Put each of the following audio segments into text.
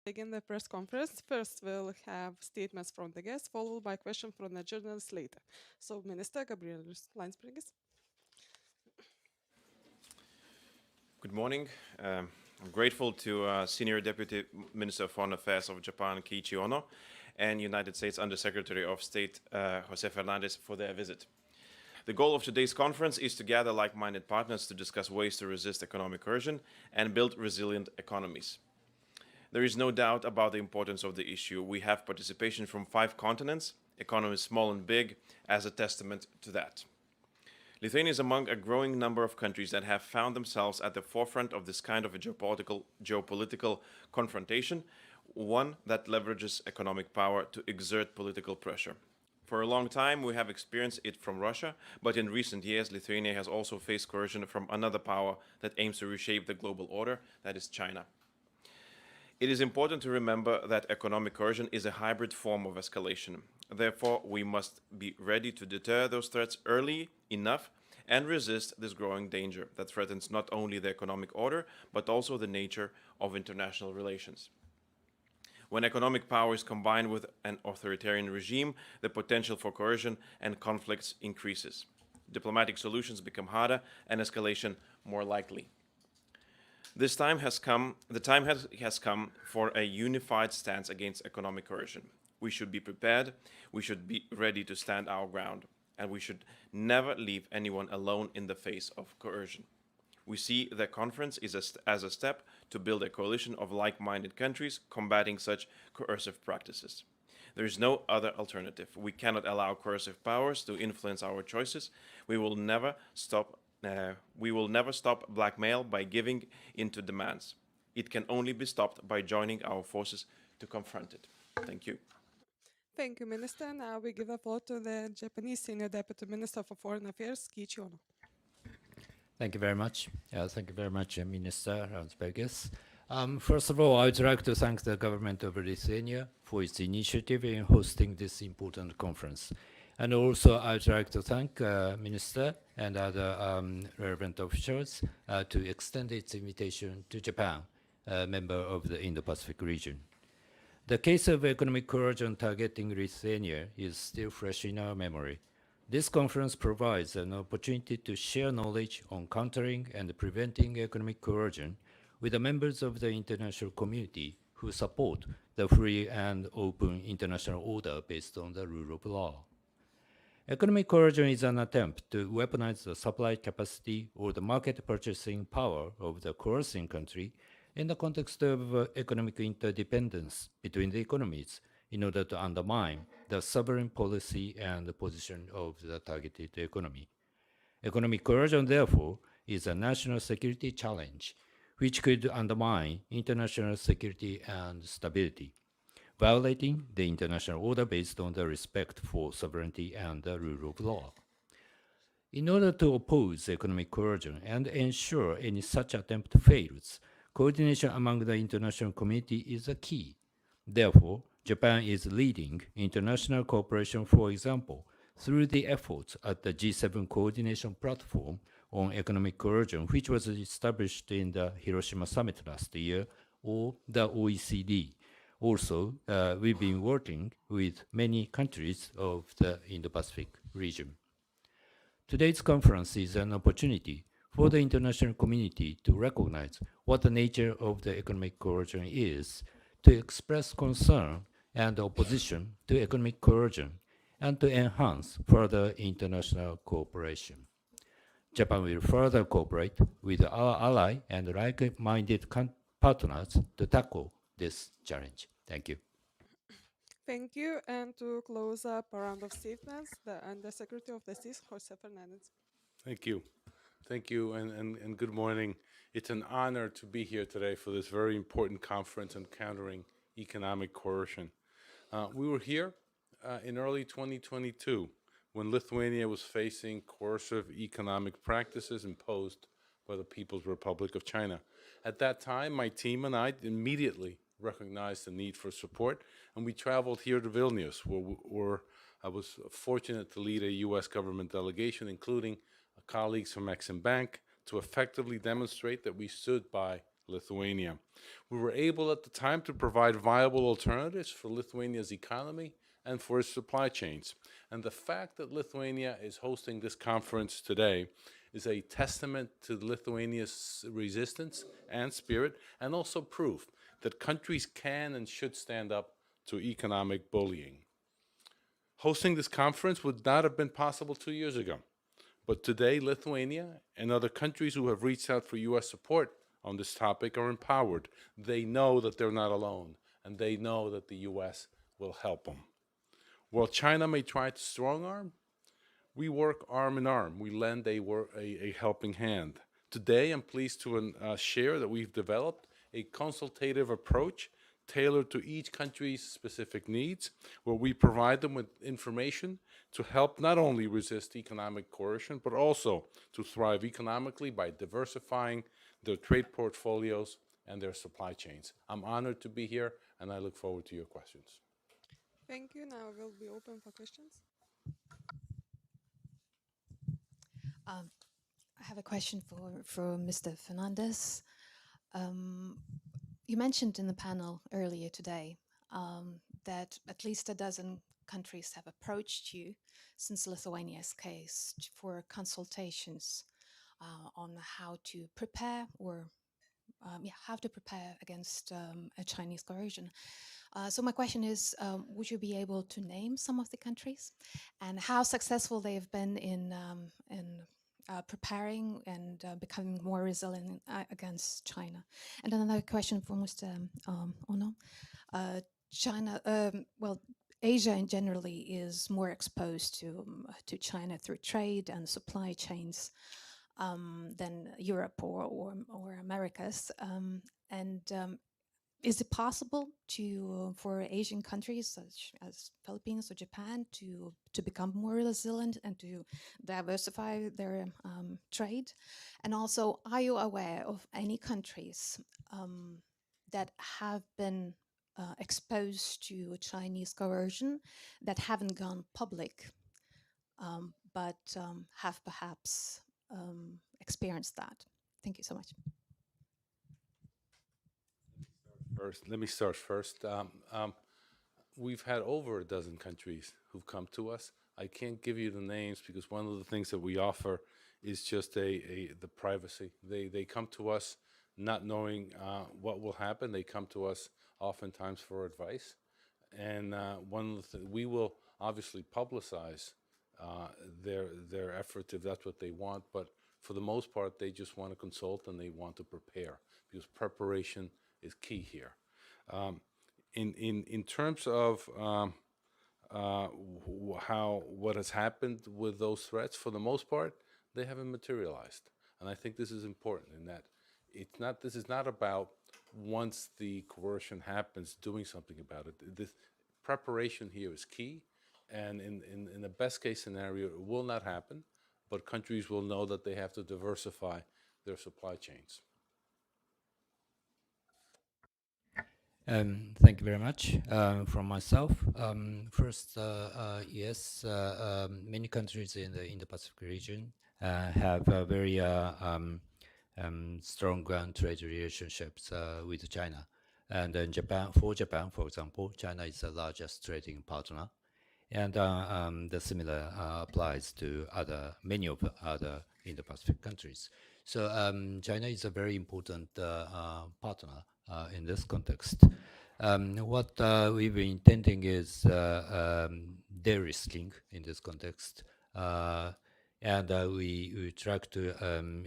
begin the press conference. First, we'll have statements from the guests, followed by questions from the journalists later. So, Minister Gabrielius, Landsbergis. Good morning. I'm grateful to Senior Deputy Minister of Foreign Affairs of Japan, Keiichi, and United States Undersecretary of State Jose Fernandez for their visit. The goal of today's conference is to gather like-minded partners to discuss ways to resist economic coercion and build resilient economies. There is no doubt about the importance of the issue. We have participation from 5 continents, economies small and big, as a testament to that. Lithuania is among a growing number of countries that have found themselves at the forefront of this kind of a geopolitical confrontation, one that leverages economic power to exert political pressure. For a long time, we have experienced it from Russia, but in recent years, Lithuania has also faced coercion from another power that aims to reshape the global order, that is China. It is important to remember that economic coercion is a hybrid form of escalation. Therefore, we must be ready to deter those threats early enough and resist this growing danger that threatens not only the economic order, but also the nature of international relations. When economic power is combined with an authoritarian regime, the potential for coercion and conflicts increases. Diplomatic solutions become harder and escalation more likely. The time has come for a unified stance against economic coercion. We should be prepared, we should be ready to stand our ground, and we should never leave anyone alone in the face of coercion. We see the conference as a step to build a coalition of like-minded countries combating such coercive practices. There is no other alternative. We cannot allow coercive powers to influence our choices. We will never stop blackmail by giving in to demands. It can only be stopped by joining our forces to confront it. Thank you. Thank you, Minister. Now we give the floor to the Japanese Senior Deputy Minister for Foreign Affairs, Keiichi. Thank you very much. Thank you very much, Minister Landsbergis. First of all, I would like to thank the government of Lithuania for its initiative in hosting this important conference. And also, I would like to thank Minister and other relevant officials to extend its invitation to Japan, a member of the Indo-Pacific region. The case of economic coercion targeting Lithuania is still fresh in our memory. This conference provides an opportunity to share knowledge on countering and preventing economic coercion with the members of the international community who support the free and open international order based on the rule of law. Economic coercion is an attempt to weaponize the supply capacity or the market purchasing power of the coercing country in the context of economic interdependence between the economies in order to undermine the sovereign policy and the position of the targeted economy. Economic coercion, therefore, is a national security challenge which could undermine international security and stability, violating the international order based on the respect for sovereignty and the rule of law. In order to oppose economic coercion and ensure any such attempt fails, coordination among the international community is a key. Therefore, Japan is leading international cooperation, for example, through the efforts at the G7 coordination platform on economic coercion, which was established in the Hiroshima summit last year, or the OECD. Also, we've been working with many countries of the Indo-Pacific region. Today's conference is an opportunity for the international community to recognize what the nature of the economic coercion is, to express concern and opposition to economic coercion, and to enhance further international cooperation. Japan will further cooperate with our ally and like-minded partners to tackle this challenge. Thank you. Thank you. And to close up a round of statements, the Undersecretary of the State, Jose Fernandez. Thank you. Thank you, and good morning. It's an honor to be here today for this very important conference on countering economic coercion. We were here in early 2022 when Lithuania was facing coercive economic practices imposed by the People's Republic of China. At that time, my team and I immediately recognized the need for support, and we traveled here to Vilnius, where I was fortunate to lead a U.S. government delegation, including colleagues from Exim Bank, to effectively demonstrate that we stood by Lithuania. We were able at the time to provide viable alternatives for Lithuania's economy and for its supply chains. And the fact that Lithuania is hosting this conference today is a testament to Lithuania's resistance and spirit, and also proof that countries can and should stand up to economic bullying. Hosting this conference would not have been possible 2 years ago. But today, Lithuania and other countries who have reached out for US support on this topic are empowered. They know that they're not alone, and they know that the US will help them. While China may try to strong arm, we work arm in arm. We lend a helping hand. Today, I'm pleased to share that we've developed a consultative approach tailored to each country's specific needs, where we provide them with information to help not only resist economic coercion, but also to thrive economically by diversifying their trade portfolios and their supply chains. I'm honored to be here, and I look forward to your questions. Thank you. Now we'll be open for questions. I have a question for Mr. Fernandez. You mentioned in the panel earlier today that at least a dozen countries have approached you since Lithuania's case for consultations on how to prepare how to prepare against a Chinese coercion. So my question is, would you be able to name some of the countries and how successful they have been in preparing and becoming more resilient against China? And another question for Mr. Ono. China, Asia in generally is more exposed to China through trade and supply chains than Europe or Americas. Is it possible for Asian countries such as Philippines or Japan to become more resilient and to diversify their trade? And also, are you aware of any countries that have been exposed to Chinese coercion that haven't gone public, but have perhaps experienced that? Thank you so much. Let me start first. We've had over a dozen countries who've come to us. I can't give you the names because one of the things that we offer is just the privacy. They come to us not knowing what will happen. They come to us oftentimes for advice, and we will obviously publicize their efforts if that's what they want. But for the most part, they just want to consult and they want to prepare, because preparation is key here. In terms of what has happened with those threats, for the most part, they haven't materialized, and I think this is important in that this is not about once the coercion happens doing something about it. This preparation here is key, and in the best case scenario, it will not happen, but countries will know that they have to diversify their supply chains. Thank you very much. From myself, first, yes, many countries in the Indo-Pacific region have very strong trade relationships with China. And in Japan, for example, China is the largest trading partner, and the similar applies to many of other Indo-Pacific countries. So China is a very important partner in this context. What we've been intending is de-risking in this context, and we try to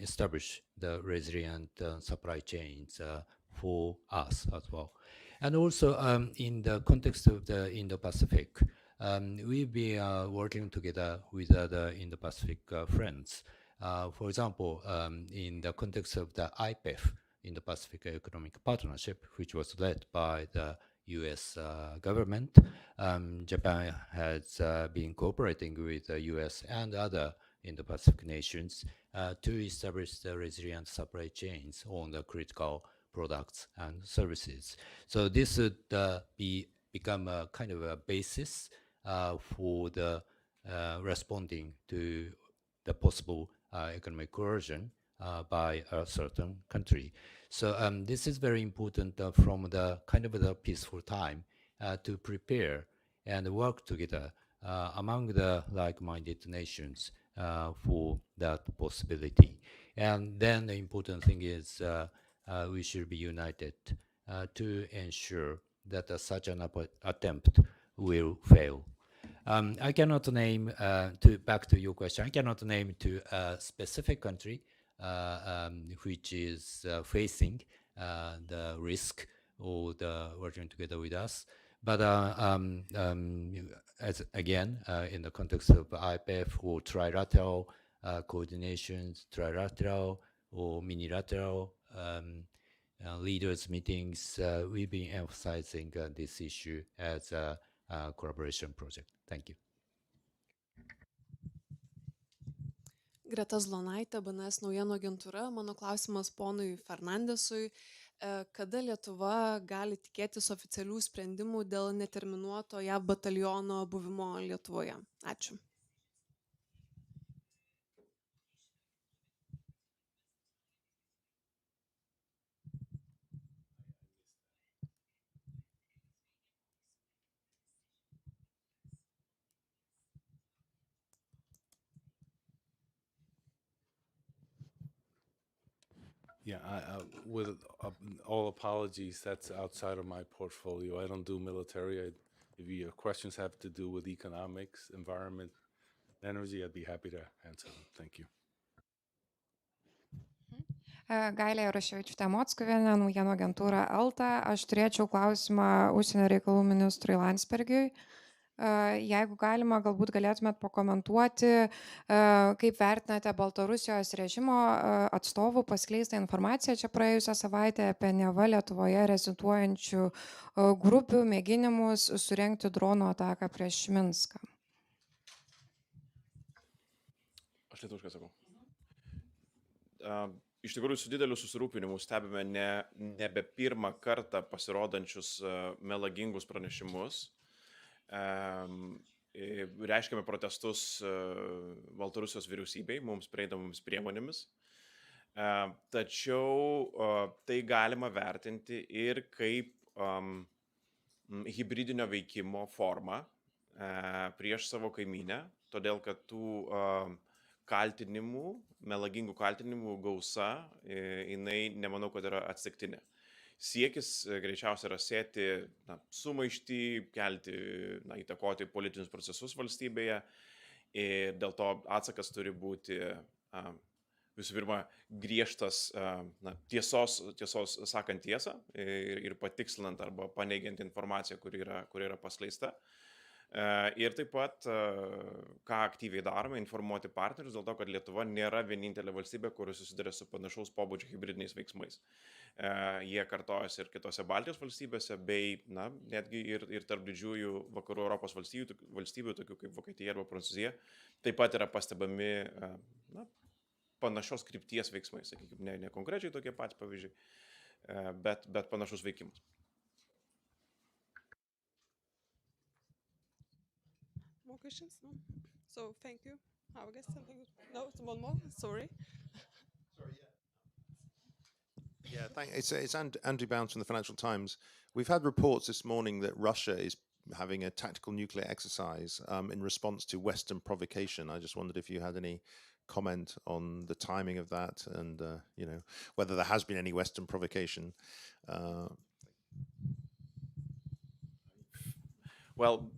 establish the resilient supply chains for us as well. And also in the context of the Indo-Pacific, we've been working together with other Indo-Pacific friends. For example, in the context of the IPEF, Indo-Pacific Economic Partnership, which was led by the US government, Japan has been cooperating with the US and other Indo-Pacific nations to establish the resilient supply chains on the critical products and services. So this would become a kind of a basis for the responding to the possible economic coercion by a certain country. So this is very important from the kind of the peaceful time to prepare and work together among the like-minded nations for that possibility. And then the important thing is we should be united to ensure that such an attempt will fail. I cannot name, back to your question, I cannot name to a specific country which is facing the risk or the working together with us. But as again, in the context of IPF or trilateral coordinations, trilateral or minilateral leaders meetings, we've been emphasizing this issue as a collaboration project. Thank you. Greta Zlonaitė, BNS naujienų agentūra. Mano klausimas ponui Fernandesui. Kada Lietuva gali tikėtis oficialių sprendimų dėl neterminuoto JAV bataliono buvimo Lietuvoje? Ačiū. Yeah, with all apologies, that's outside of my portfolio. I don't do military. If your questions have to do with economics, environment, energy, I'd be happy to answer them. Thank you. Gailė Raševičiūtė Mockuvienė, naujienų agentūra Alta. Aš turėčiau klausimą užsienio reikalų ministrui Landsbergiui. Jeigu galima, galbūt galėtumėt pakomentuoti, kaip vertinate Baltarusijos režimo atstovų paskleistą informaciją čia praėjusią savaitę apie neva Lietuvoje reziduojančių grupių mėginimus surengti dronų ataką prieš Minską. Aš lietuviškai sakau. Iš tikrųjų, su dideliu susirūpinimu stebime nebe pirmą kartą pasirodančius melagingus pranešimus. Reiškiame protestus Baltarusijos vyriausybei, mums prieinamomis priemonėmis. Tačiau tai galima vertinti ir kaip hibridinio veikimo formą prieš savo kaimynę, todėl kad tų kaltinimų, melagingų kaltinimų gausa, jinai nemanau, kad yra atsitiktinė. Siekis greičiausiai yra sėti sumaištį, kelti, įtakoti politinius procesus valstybėje ir dėl to atsakas turi būti visų pirma griežtas tiesos sakant tiesą ir patikslinant arba paneigiant informaciją, kuri yra paskleista. Ir taip pat, ką aktyviai darome, informuoti partnerius dėl to, kad Lietuva nėra vienintelė valstybė, kuri susiduria su panašaus pobūdžio hibridiniais veiksmais. Jie kartojasi ir kitose Baltijos valstybėse, bei netgi ir tarp didžiųjų vakarų Europos valstybių, tokių kaip Vokietija arba Prancūzija, taip pat yra pastebami panašios krypties veiksmai, sakykime, ne konkrečiai tokie patys pavyzdžiai, bet panašus veikimas. More questions? No? So thank you. I guess something. No, one more. Sorry. Yeah, it's Andrew Bounce from the Financial Times. We've had reports this morning that Russia is having a tactical nuclear exercise in response to Western provocation. I just wondered if you had any comment on the timing of that and whether there has been any Western provocation. Well,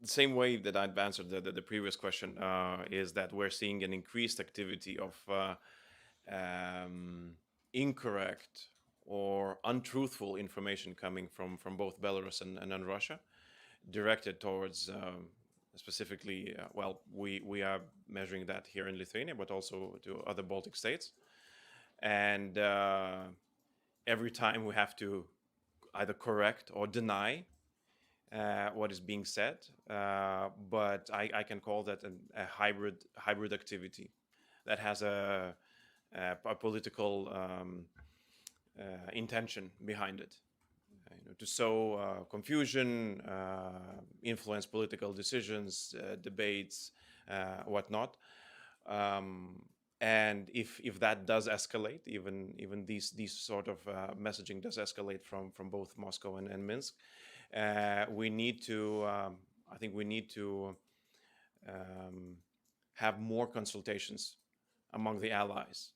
the same way that I've answered the previous question is that we're seeing an increased activity of incorrect or untruthful information coming from both Belarus and Russia, directed towards specifically, we are measuring that here in Lithuania, but also to other Baltic states. And every time we have to either correct or deny what is being said, but I can call that a hybrid activity that has a political intention behind it, to sow confusion, influence political decisions, debates, whatnot. And if that does escalate, even these sort of messaging does escalate from both Moscow and Minsk, we need to I think we need to have more consultations among the allies,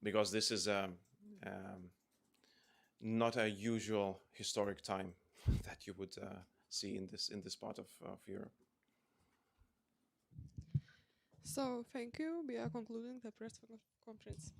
because this is not a usual historic time that you would see in this part of Europe. So thank you. We are concluding the press conference.